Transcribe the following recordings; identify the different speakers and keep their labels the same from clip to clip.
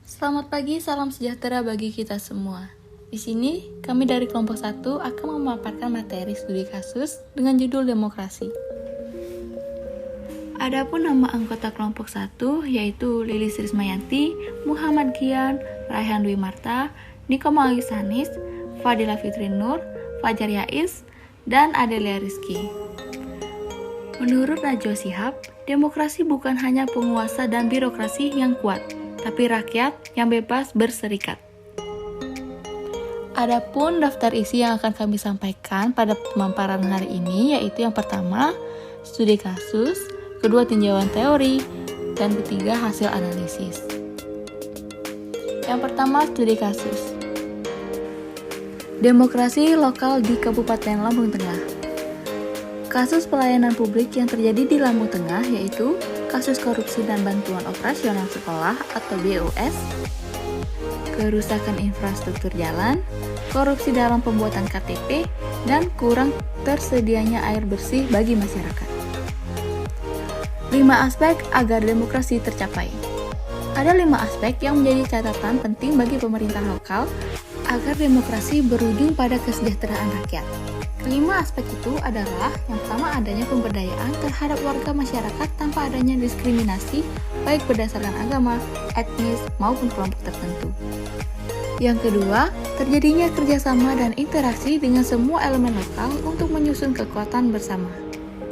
Speaker 1: Selamat pagi, salam sejahtera bagi kita semua. Di sini, kami dari kelompok 1 akan memaparkan materi studi kasus dengan judul demokrasi. Adapun nama anggota kelompok 1 yaitu Lilis Rismayanti, Muhammad Gian, Raihan Dwi Marta, Niko Malisanis, Fadila Fitri Nur, Fajar Yais, dan Adelia Rizky. Menurut Najwa Shihab, demokrasi bukan hanya penguasa dan birokrasi yang kuat, tapi rakyat yang bebas berserikat. Adapun daftar isi yang akan kami sampaikan pada pemaparan hari ini yaitu yang pertama, studi kasus, kedua tinjauan teori, dan ketiga hasil analisis. Yang pertama, studi kasus. Demokrasi lokal di Kabupaten Lampung Tengah. Kasus pelayanan publik yang terjadi di Lampung Tengah yaitu kasus korupsi dan bantuan operasional sekolah atau BOS, kerusakan infrastruktur jalan, korupsi dalam pembuatan KTP, dan kurang tersedianya air bersih bagi masyarakat. 5 aspek agar demokrasi tercapai. Ada 5 aspek yang menjadi catatan penting bagi pemerintah lokal agar demokrasi berujung pada kesejahteraan rakyat. Kelima aspek itu adalah yang pertama adanya pemberdayaan terhadap warga masyarakat tanpa adanya diskriminasi baik berdasarkan agama, etnis, maupun kelompok tertentu. Yang kedua, terjadinya kerjasama dan interaksi dengan semua elemen lokal untuk menyusun kekuatan bersama.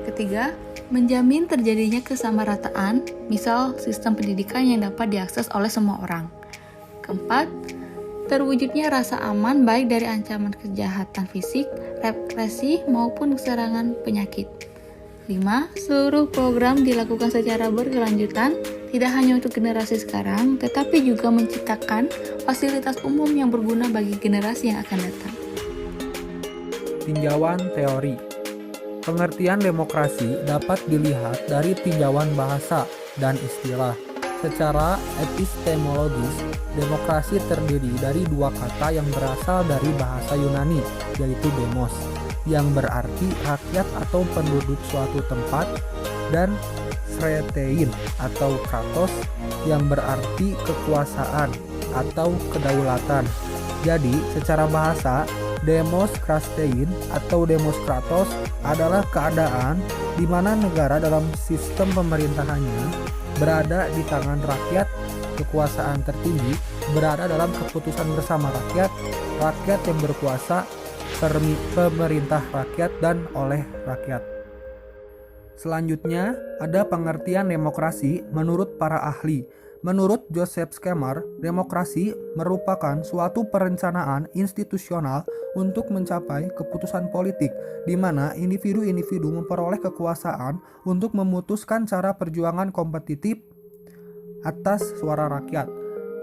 Speaker 1: Ketiga, menjamin terjadinya kesamarataan, misal sistem pendidikan yang dapat diakses oleh semua orang. Keempat, terwujudnya rasa aman baik dari ancaman kejahatan fisik, represi, maupun serangan penyakit. 5. Seluruh program dilakukan secara berkelanjutan, tidak hanya untuk generasi sekarang, tetapi juga menciptakan fasilitas umum yang berguna bagi generasi yang akan datang.
Speaker 2: Tinjauan teori. Pengertian demokrasi dapat dilihat dari tinjauan bahasa dan istilah. Secara epistemologis, demokrasi terdiri dari dua kata yang berasal dari bahasa Yunani, yaitu demos, yang berarti rakyat atau penduduk suatu tempat, dan sretein atau kratos, yang berarti kekuasaan atau kedaulatan. Jadi, secara bahasa, demos krastein atau demos kratos adalah keadaan di mana negara dalam sistem pemerintahannya berada di tangan rakyat, kekuasaan tertinggi berada dalam keputusan bersama rakyat, rakyat yang berkuasa, pemerintah rakyat, dan oleh rakyat. Selanjutnya, ada pengertian demokrasi menurut para ahli. Menurut Joseph Schemmer, demokrasi merupakan suatu perencanaan institusional untuk mencapai keputusan politik, di mana individu-individu memperoleh kekuasaan untuk memutuskan cara perjuangan kompetitif atas suara rakyat.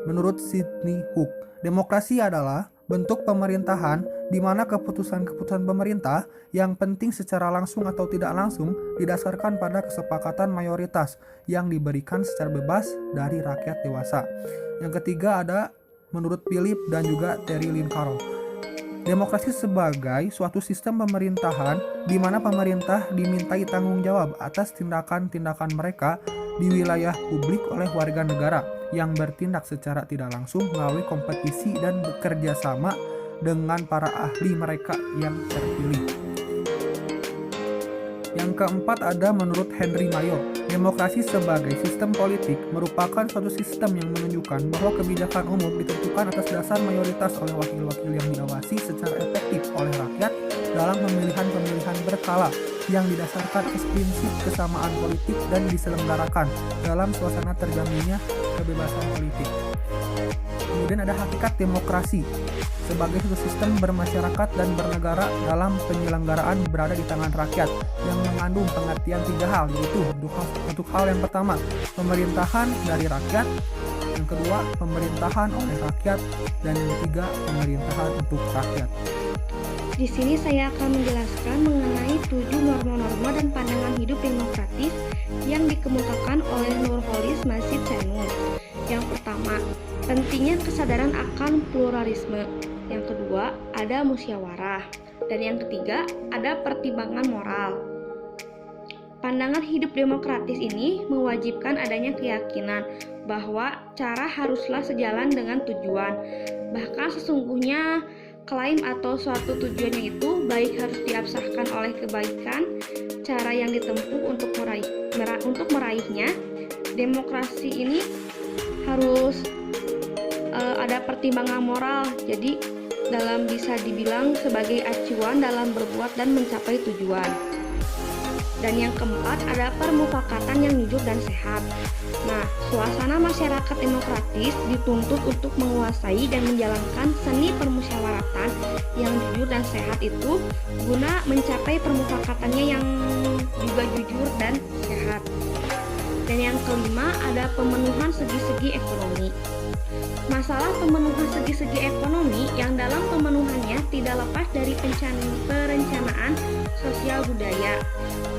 Speaker 2: Menurut Sidney Hook, demokrasi adalah bentuk pemerintahan di mana keputusan-keputusan pemerintah yang penting secara langsung atau tidak langsung didasarkan pada kesepakatan mayoritas yang diberikan secara bebas dari rakyat dewasa. Yang ketiga ada menurut Philip dan juga Terry Lynn Carroll. Demokrasi sebagai suatu sistem pemerintahan di mana pemerintah dimintai tanggung jawab atas tindakan-tindakan mereka di wilayah publik oleh warga negara yang bertindak secara tidak langsung melalui kompetisi dan bekerja sama dengan para ahli mereka yang terpilih. Yang keempat ada menurut Henry Mayo, demokrasi sebagai sistem politik merupakan suatu sistem yang menunjukkan bahwa kebijakan umum ditentukan atas dasar mayoritas oleh wakil-wakil yang diawasi secara efektif oleh rakyat dalam pemilihan-pemilihan berkala yang didasarkan atas prinsip kesamaan politik dan diselenggarakan dalam suasana terjaminnya kebebasan politik. Kemudian ada hakikat demokrasi sebagai suatu sistem bermasyarakat dan bernegara dalam penyelenggaraan berada di tangan rakyat yang mengandung pengertian 3 hal, yaitu untuk hal yang pertama, pemerintahan dari rakyat, yang kedua, pemerintahan oleh rakyat, dan yang ketiga, pemerintahan untuk rakyat.
Speaker 3: Di sini saya akan menjelaskan mengenai 7 norma-norma dan pandangan hidup demokratis yang dikemukakan oleh Nurholis Masjid Senur. Yang pertama, pentingnya kesadaran akan pluralisme. Yang kedua, ada musyawarah. Dan yang ketiga, ada pertimbangan moral. Pandangan hidup demokratis ini mewajibkan adanya keyakinan bahwa cara haruslah sejalan dengan tujuan. Bahkan sesungguhnya klaim atau suatu tujuannya itu baik harus diabsahkan oleh kebaikan, cara yang ditempuh untuk meraihnya. Demokrasi ini harus ada pertimbangan moral, jadi bisa dibilang sebagai acuan dalam berbuat dan mencapai tujuan. Dan yang keempat ada permufakatan yang jujur dan sehat. Nah, suasana masyarakat demokratis dituntut untuk menguasai dan menjalankan seni permusyawaratan yang jujur dan sehat itu guna mencapai permufakatannya yang juga jujur dan sehat. Dan yang kelima ada pemenuhan segi-segi ekonomi. Masalah pemenuhan segi-segi ekonomi yang dalam pemenuhannya tidak lepas dari perencanaan sosial budaya.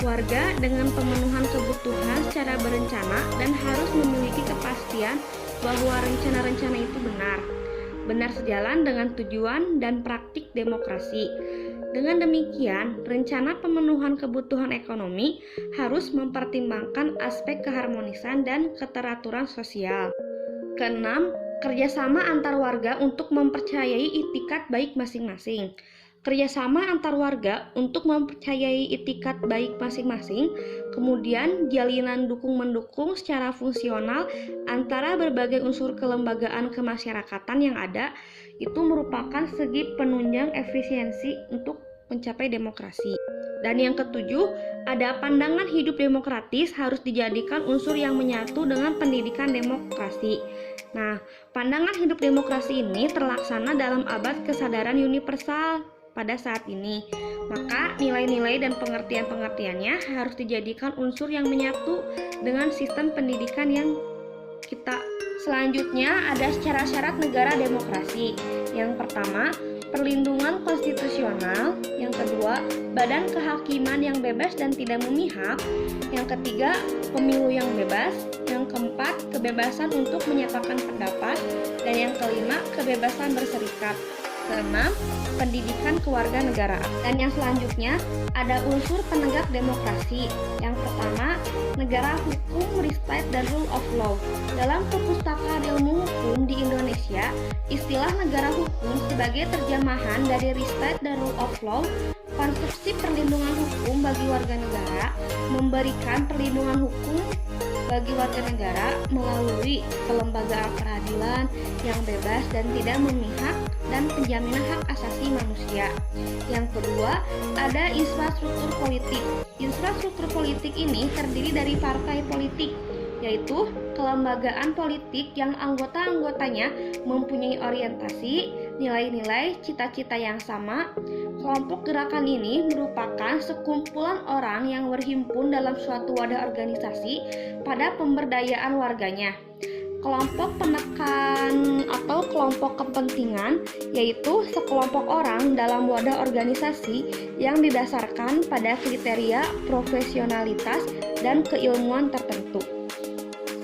Speaker 3: Warga dengan pemenuhan kebutuhan secara berencana dan harus memiliki kepastian bahwa rencana-rencana itu benar sejalan dengan tujuan dan praktik demokrasi. Dengan demikian, rencana pemenuhan kebutuhan ekonomi harus mempertimbangkan aspek keharmonisan dan keteraturan sosial. Keenam, kerjasama antar warga untuk mempercayai itikat baik masing-masing. Kerjasama antar warga untuk mempercayai itikat baik masing-masing, kemudian jalinan dukung-mendukung secara fungsional antara berbagai unsur kelembagaan kemasyarakatan yang ada, itu merupakan segi penunjang efisiensi untuk mencapai demokrasi. Dan yang ketujuh, ada pandangan hidup demokratis harus dijadikan unsur yang menyatu dengan pendidikan demokrasi. Nah, pandangan hidup demokrasi ini terlaksana dalam abad kesadaran universal pada saat ini. Maka nilai-nilai dan pengertian-pengertiannya harus dijadikan unsur yang menyatu dengan sistem pendidikan yang kita. Selanjutnya ada syarat-syarat negara demokrasi. Yang pertama, perlindungan konstitusional. Yang kedua, badan kehakiman yang bebas dan tidak memihak. Yang ketiga, pemilu yang bebas. Yang keempat, kebebasan untuk menyatakan pendapat. Dan yang kelima, kebebasan berserikat. Keenam, pendidikan kewarganegaraan. Dan yang selanjutnya ada unsur penegak demokrasi. Yang pertama, negara hukum, respect dan rule of law. Dalam perpustakaan ilmu hukum di Indonesia, istilah negara hukum sebagai terjemahan dari respect dan rule of law, konsepsi perlindungan hukum bagi warga negara, memberikan perlindungan hukum bagi warga negara melalui kelembagaan peradilan yang bebas dan tidak memihak dan penjaminan hak asasi manusia. Yang kedua, ada infrastruktur politik. Infrastruktur politik ini terdiri dari partai politik, yaitu kelembagaan politik yang anggota-anggotanya mempunyai orientasi, nilai-nilai, cita-cita yang sama. Kelompok gerakan ini merupakan sekumpulan orang yang berhimpun dalam suatu wadah organisasi pada pemberdayaan warganya. Kelompok penekan atau kelompok kepentingan yaitu sekelompok orang dalam wadah organisasi yang didasarkan pada kriteria profesionalitas dan keilmuan tertentu.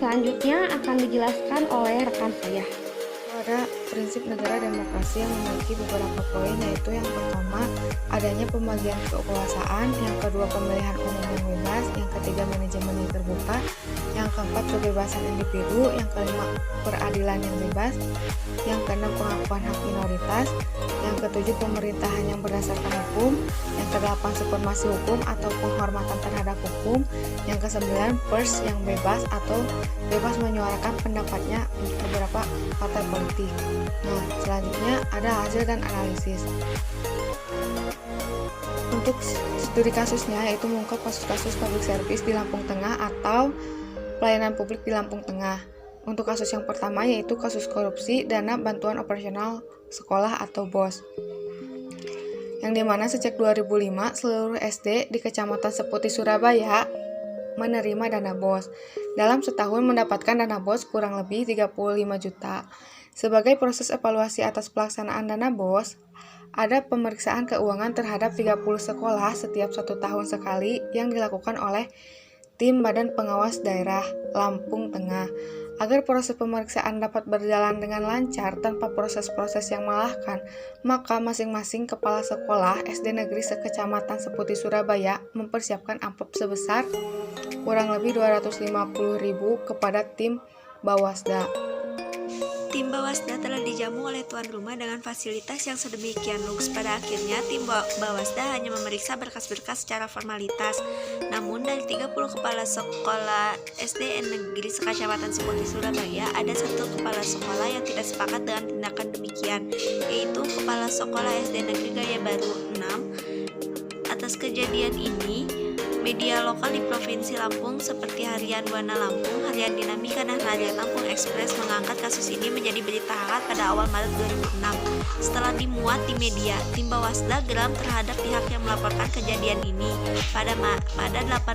Speaker 3: Selanjutnya akan dijelaskan oleh rekan saya.
Speaker 4: Ada prinsip negara demokrasi yang memiliki beberapa poin, yaitu yang pertama adanya pembagian kekuasaan, yang kedua pemilihan umum yang bebas, yang ketiga manajemen yang terbuka, yang keempat kebebasan individu, yang kelima peradilan yang bebas, yang keenam pengakuan hak minoritas, yang ketujuh pemerintahan yang berdasarkan hukum, yang kedelapan supremasi hukum atau penghormatan terhadap hukum, yang kesembilan pers yang bebas atau bebas menyuarakan pendapatnya untuk beberapa partai politik. Nah, selanjutnya ada hasil dan analisis. Untuk studi kasusnya yaitu mengungkap kasus-kasus public service di Lampung Tengah atau pelayanan publik di Lampung Tengah. Untuk kasus yang pertama yaitu kasus korupsi dana bantuan operasional sekolah atau BOS. Yang dimana sejak 2005 seluruh SD di Kecamatan Seputi Surabaya menerima dana BOS. Dalam setahun mendapatkan dana BOS kurang lebih 35 juta. Sebagai proses evaluasi atas pelaksanaan dana BOS, ada pemeriksaan keuangan terhadap 30 sekolah setiap 1 tahun sekali yang dilakukan oleh tim Badan Pengawas Daerah Lampung Tengah. Agar proses pemeriksaan dapat berjalan dengan lancar tanpa proses-proses yang melelahkan, maka masing-masing kepala sekolah SD Negeri Sekecamatan Seputi Surabaya mempersiapkan amplop sebesar kurang lebih 250.000 kepada tim Bawasda.
Speaker 5: Tim Bawasda telah dijamu oleh tuan rumah dengan fasilitas yang sedemikian luks. Pada akhirnya, tim Bawasda hanya memeriksa berkas-berkas secara formalitas. Namun, dari 30 kepala sekolah SD Negeri Sekecamatan Seputi Surabaya, ada satu kepala sekolah yang tidak sepakat dengan tindakan demikian, yaitu Kepala Sekolah SD Negeri Gaya Baru 6. Atas kejadian ini, media lokal di Provinsi Lampung seperti Harian Buana Lampung, Harian Dinamika, dan Harian Lampung Express mengangkat kasus ini menjadi berita hangat pada awal Maret 2006. Setelah dimuat di media, tim Bawasda geram terhadap pihak yang melaporkan kejadian ini. Pada 8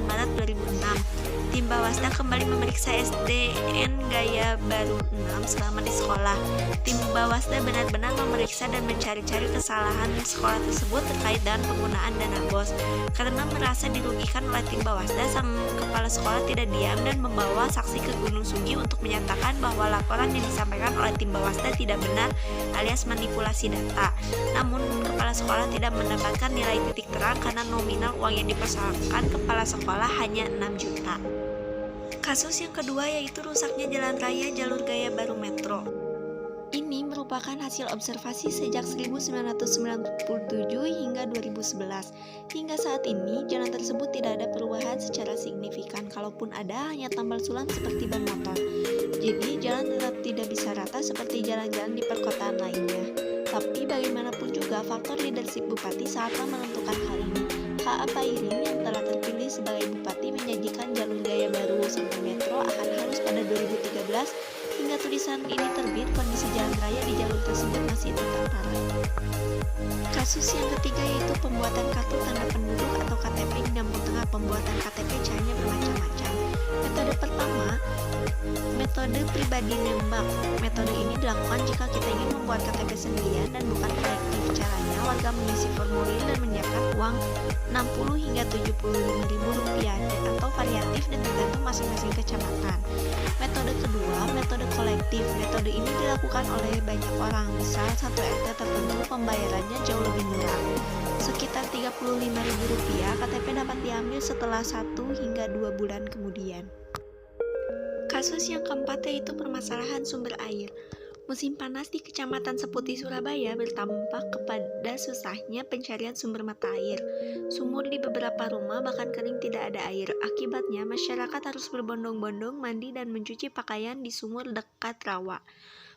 Speaker 5: Maret 2006, tim Bawasda kembali memeriksa SDN Gaya Baru 6 selama di sekolah. Tim Bawasda benar-benar memeriksa dan mencari-cari kesalahan sekolah tersebut terkait dengan penggunaan dana BOS. Karena merasa dirugikan oleh tim Bawasda, sang kepala sekolah tidak diam dan membawa saksi ke Gunung Sugi untuk menyatakan bahwa laporan yang disampaikan oleh tim Bawasda tidak benar alias manipulasi data. Namun, kepala sekolah tidak mendapatkan nilai titik terang karena nominal uang yang dipersoalkan kepala sekolah hanya 6 juta. Kasus yang kedua yaitu rusaknya jalan raya jalur Gaya Baru Metro. Ini merupakan hasil observasi sejak 1997 hingga 2011. Hingga saat ini, jalan tersebut tidak ada perubahan secara signifikan. Kalaupun ada, hanya tambal sulam seperti ban motor. Jadi, jalan tetap tidak bisa rata seperti jalan-jalan di perkotaan lainnya. Tapi bagaimanapun juga, faktor leadership Bupati sangatlah menentukan hal ini. H.A. Pairin yang telah terpilih sebagai Bupati menjanjikan jalur Gaya Baru sampai Metro akan harus pada 2013. Hingga tulisan ini terbit, kondisi jalan raya di jalur tersebut masih tetap parah. Kasus yang ketiga yaitu pembuatan kartu tanda penduduk atau KTP di Lampung Tengah. Pembuatan KTP caranya bermacam-macam. Metode pertama, metode pribadi nembak. Metode ini dilakukan jika kita ingin membuat KTP sendirian dan bukan kolektif. Caranya, warga mengisi formulir dan menyiapkan uang 60 hingga 75.000 rupiah atau variatif dan tergantung masing-masing kecamatan. Metode kedua, metode kolektif. Metode ini dilakukan oleh banyak orang. Misal satu RT tertentu pembayarannya jauh lebih murah. Sekitar 35.000 rupiah, KTP dapat diambil setelah 1 hingga 2 bulan kemudian. Kasus yang keempat yaitu permasalahan sumber air. Musim panas di Kecamatan Seputi Surabaya berdampak kepada susahnya pencarian sumber mata air. Sumur di beberapa rumah bahkan kering tidak ada air. Akibatnya masyarakat harus berbondong-bondong mandi dan mencuci pakaian di sumur dekat rawa.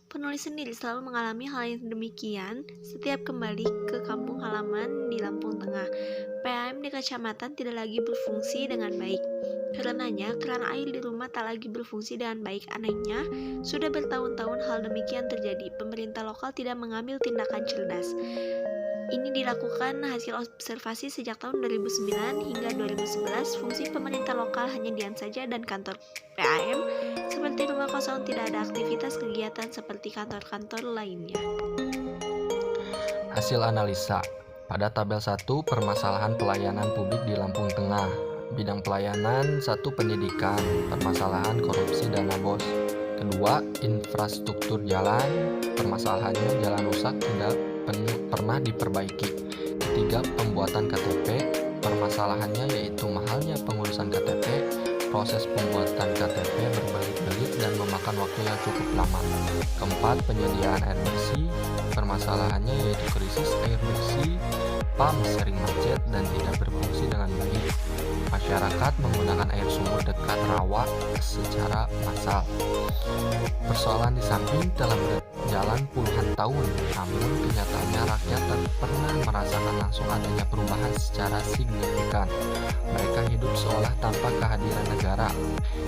Speaker 5: Penulis sendiri selalu mengalami hal yang demikian setiap kembali ke kampung halaman di Lampung Tengah. PAM di kecamatan tidak lagi berfungsi dengan baik. Karenanya, keran air di rumah tak lagi berfungsi dengan baik. Anehnya, sudah bertahun-tahun hal demikian terjadi. Pemerintah lokal tidak mengambil tindakan cerdas. Ini dilakukan hasil observasi sejak tahun 2009 hingga 2011. Fungsi pemerintah lokal hanya diam saja dan kantor PAM seperti rumah kosong, tidak ada aktivitas kegiatan seperti kantor-kantor lainnya.
Speaker 6: Hasil analisa. Pada tabel 1, permasalahan pelayanan publik di Lampung Tengah. Bidang pelayanan 1, pendidikan, permasalahan korupsi dana BOS. Kedua, infrastruktur jalan, permasalahannya jalan rusak tidak pernah diperbaiki. Ketiga, pembuatan KTP, permasalahannya yaitu mahalnya pengurusan KTP. Proses pembuatan KTP berbelit-belit dan memakan waktu yang cukup lama. Keempat, penyediaan air bersih, permasalahannya yaitu krisis air bersih, PAM sering macet dan tidak berfungsi dengan baik. Masyarakat menggunakan air sumur dekat rawa secara massal. Persoalan di samping telah berjalan puluhan tahun, namun kenyataannya rakyat tak pernah merasakan langsung adanya perubahan secara signifikan. Mereka hidup seolah tanpa kehadiran negara.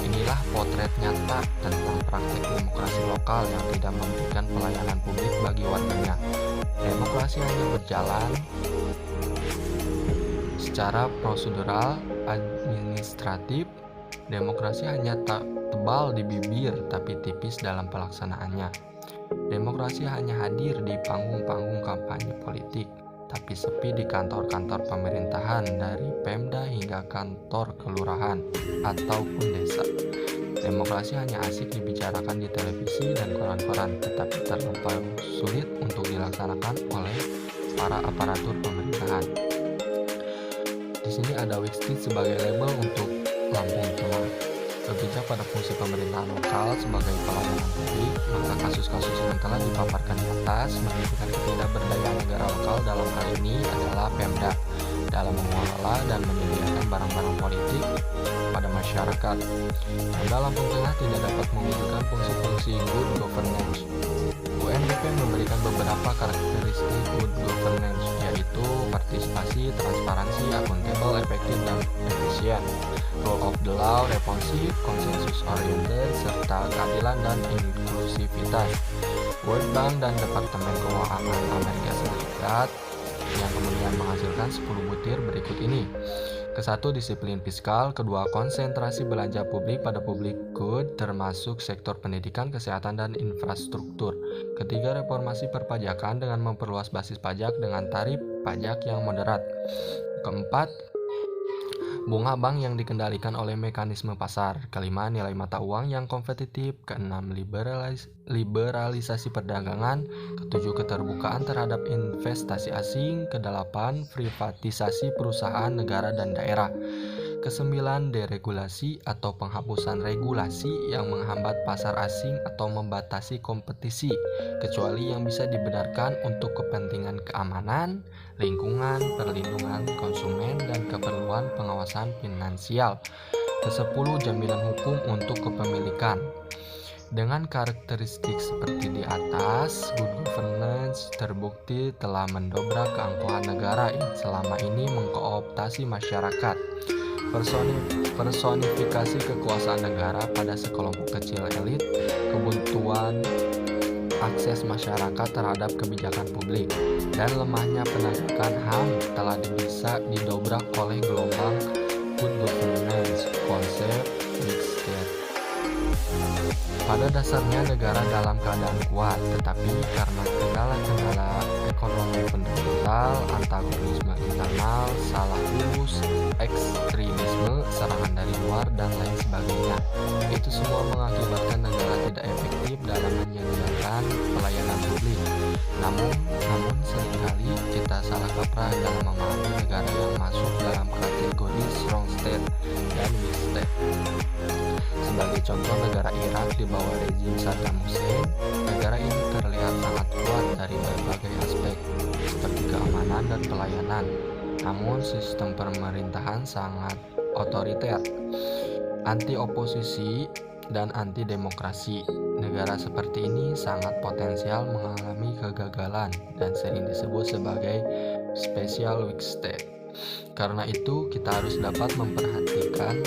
Speaker 6: Inilah potret nyata tentang praktik demokrasi lokal yang tidak memberikan pelayanan publik bagi warganya. Demokrasi hanya berjalan secara prosedural, administratif. Demokrasi hanya tak tebal di bibir tapi tipis dalam pelaksanaannya. Demokrasi hanya hadir di panggung-panggung kampanye politik, tapi sepi di kantor-kantor pemerintahan dari Pemda hingga kantor kelurahan ataupun desa. Demokrasi hanya asik dibicarakan di televisi dan koran-koran, tetapi terlampau sulit untuk dilaksanakan oleh para aparatur pemerintahan. Di sini ada Wikstreet sebagai label untuk Lampung Tengah. Berpijak pada fungsi pemerintahan lokal sebagai pelayanan publik, maka kasus-kasus yang telah dipaparkan di atas menunjukkan ketidakberdayaan negara lokal dalam hal ini adalah Pemda dalam mengelola dan menyediakan barang-barang politik pada masyarakat. Pemda Lampung Tengah tidak dapat mewujudkan fungsi-fungsi good governance. UNDP memberikan beberapa karakteristik good governance, yaitu partisipasi, transparansi, akuntabel, efektif, dan efisien, rule of the law, responsif, konsensus oriented, serta keadilan dan inklusivitas. World Bank dan Departemen Keuangan Amerika Serikat yang kemudian menghasilkan 10 butir berikut ini. Kesatu, disiplin fiskal. Kedua, konsentrasi belanja publik pada public good termasuk sektor pendidikan, kesehatan, dan infrastruktur. Ketiga, reformasi perpajakan dengan memperluas basis pajak dengan tarif pajak yang moderat. Keempat, bunga bank yang dikendalikan oleh mekanisme pasar. Kelima, nilai mata uang yang kompetitif. Keenam, liberalisasi perdagangan. Ketujuh, keterbukaan terhadap investasi asing. Kedelapan, privatisasi perusahaan negara dan daerah. Kesembilan, deregulasi atau penghapusan regulasi yang menghambat pasar asing atau membatasi kompetisi, kecuali yang bisa dibenarkan untuk kepentingan keamanan, lingkungan, perlindungan konsumen, dan keperluan pengawasan finansial. Kesepuluh, jaminan hukum untuk kepemilikan. Dengan karakteristik seperti di atas, good governance terbukti telah mendobrak keangkuhan negara yang selama ini mengkooptasi masyarakat. Personifikasi kekuasaan negara pada sekelompok kecil elit, kebuntuan akses masyarakat terhadap kebijakan publik, dan lemahnya penegakan HAM telah bisa didobrak oleh gelombang good governance, konsep mixed state. Pada dasarnya negara dalam keadaan kuat, tetapi karena kendala-kendala ekonomi fundamental, antagonisme internal, salah urus, ekstremisme, serangan dari luar, dan lain sebagainya, itu semua mengakibatkan negara tidak efektif dalam menyediakan pelayanan publik. Namun seringkali kita salah kaprah dalam memahami negara yang masuk dalam kategori strong state dan weak state. Sebagai contoh, negara Irak di bawah rezim Saddam Hussein, negara ini terlihat sangat kuat dari berbagai aspek, seperti keamanan dan pelayanan. Namun sistem pemerintahan sangat otoriter, anti oposisi, dan anti demokrasi. Negara seperti ini sangat potensial mengalami kegagalan dan sering disebut sebagai special weak state. Karena itu, kita harus dapat memperhatikan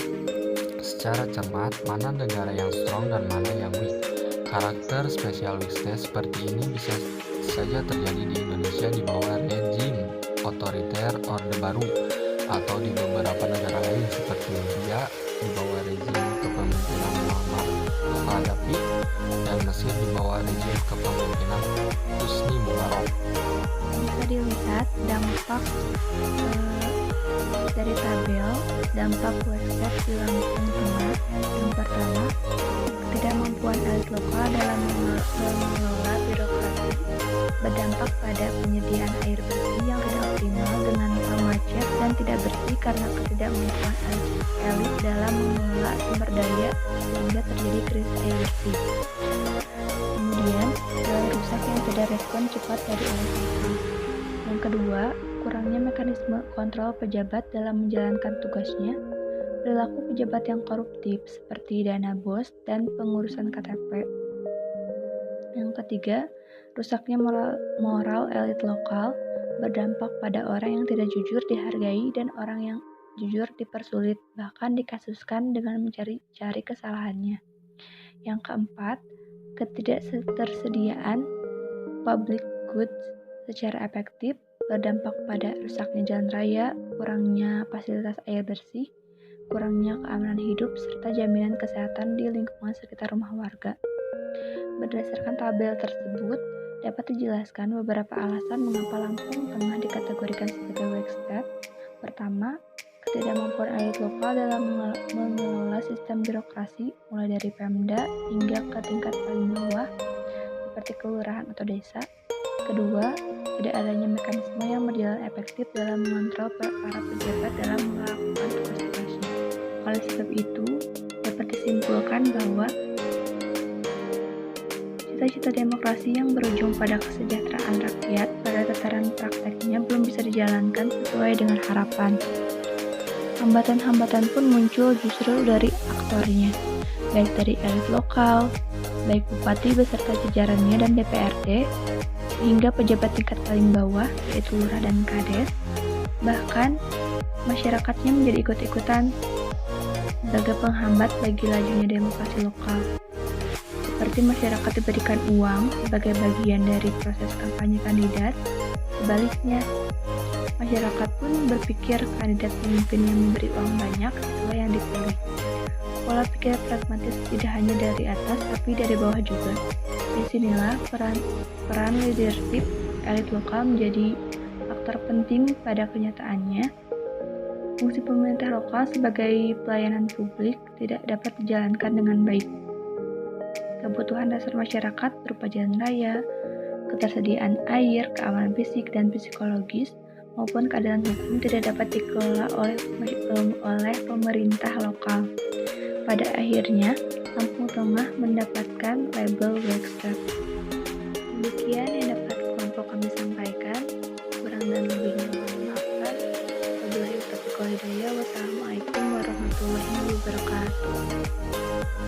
Speaker 6: secara cermat mana negara yang strong dan mana yang weak. Karakter special weak state seperti ini bisa saja terjadi di Indonesia di bawah rezim otoriter Orde Baru, atau di beberapa negara lain seperti Libya di bawah rezim kepemimpinan Muammar Gaddafi, dan Mesir di bawah rezim kepemimpinan Husni Mubarak.
Speaker 1: Bisa dilihat dampak dari tabel dampak website di Lampung Tengah. Yang pertama, ketidakmampuan elit lokal dalam mengelola birokrasi berdampak pada penyediaan air bersih yang tidak optimal dengan macet dan tidak bersih karena ketidakmampuan elit dalam mengelola sumber daya sehingga terjadi krisis air bersih. Kemudian, rusak yang tidak respon cepat dari LSMK. Yang kedua, kurangnya mekanisme kontrol pejabat dalam menjalankan tugasnya, perilaku pejabat yang koruptif seperti dana bos dan pengurusan KTP. Yang ketiga, rusaknya moral elit lokal berdampak pada orang yang tidak jujur dihargai dan orang yang jujur dipersulit, bahkan dikasuskan dengan mencari-cari kesalahannya. Yang keempat, ketidaktersediaan public goods secara efektif berdampak pada rusaknya jalan raya, kurangnya fasilitas air bersih, kurangnya keamanan hidup, serta jaminan kesehatan di lingkungan sekitar rumah warga. Berdasarkan tabel tersebut, dapat dijelaskan beberapa alasan mengapa Lampung Tengah dikategorikan sebagai weak state. Pertama, ketidakmampuan elit lokal dalam mengelola sistem birokrasi mulai dari Pemda hingga ke tingkat paling bawah seperti kelurahan atau desa. Kedua, tidak adanya mekanisme yang berjalan efektif dalam mengontrol para pejabat dalam melakukan tugas-tugasnya. Oleh sebab itu, dapat disimpulkan bahwa cita-cita demokrasi yang berujung pada kesejahteraan rakyat pada tataran prakteknya belum bisa dijalankan sesuai dengan harapan. Hambatan-hambatan pun muncul justru dari aktornya, baik dari elit lokal, baik bupati beserta jajarannya dan DPRD, hingga pejabat tingkat paling bawah, yaitu lurah dan kades. Bahkan, masyarakatnya menjadi ikut-ikutan sebagai penghambat bagi lajunya demokrasi lokal. Seperti masyarakat diberikan uang sebagai bagian dari proses kampanye kandidat, sebaliknya, masyarakat pun berpikir kandidat pemimpin yang memberi uang banyak itulah yang dipilih. Pola pikir pragmatis tidak hanya dari atas tapi dari bawah juga. Disinilah peran leadership elit lokal menjadi faktor penting pada kenyataannya. Fungsi pemerintah lokal sebagai pelayanan publik tidak dapat dijalankan dengan baik. Kebutuhan dasar masyarakat berupa jalan raya, ketersediaan air, keamanan fisik dan psikologis, maupun keadilan hukum tidak dapat dikelola oleh pemerintah lokal. Pada akhirnya, Lampung Tengah mendapatkan label Black Star. Demikian yang dapat kelompok kami sampaikan. Kurang dan lebihnya mohon maafkan. Wabillahi taufiq wal hidayah. Wassalamualaikum warahmatullahi wabarakatuh.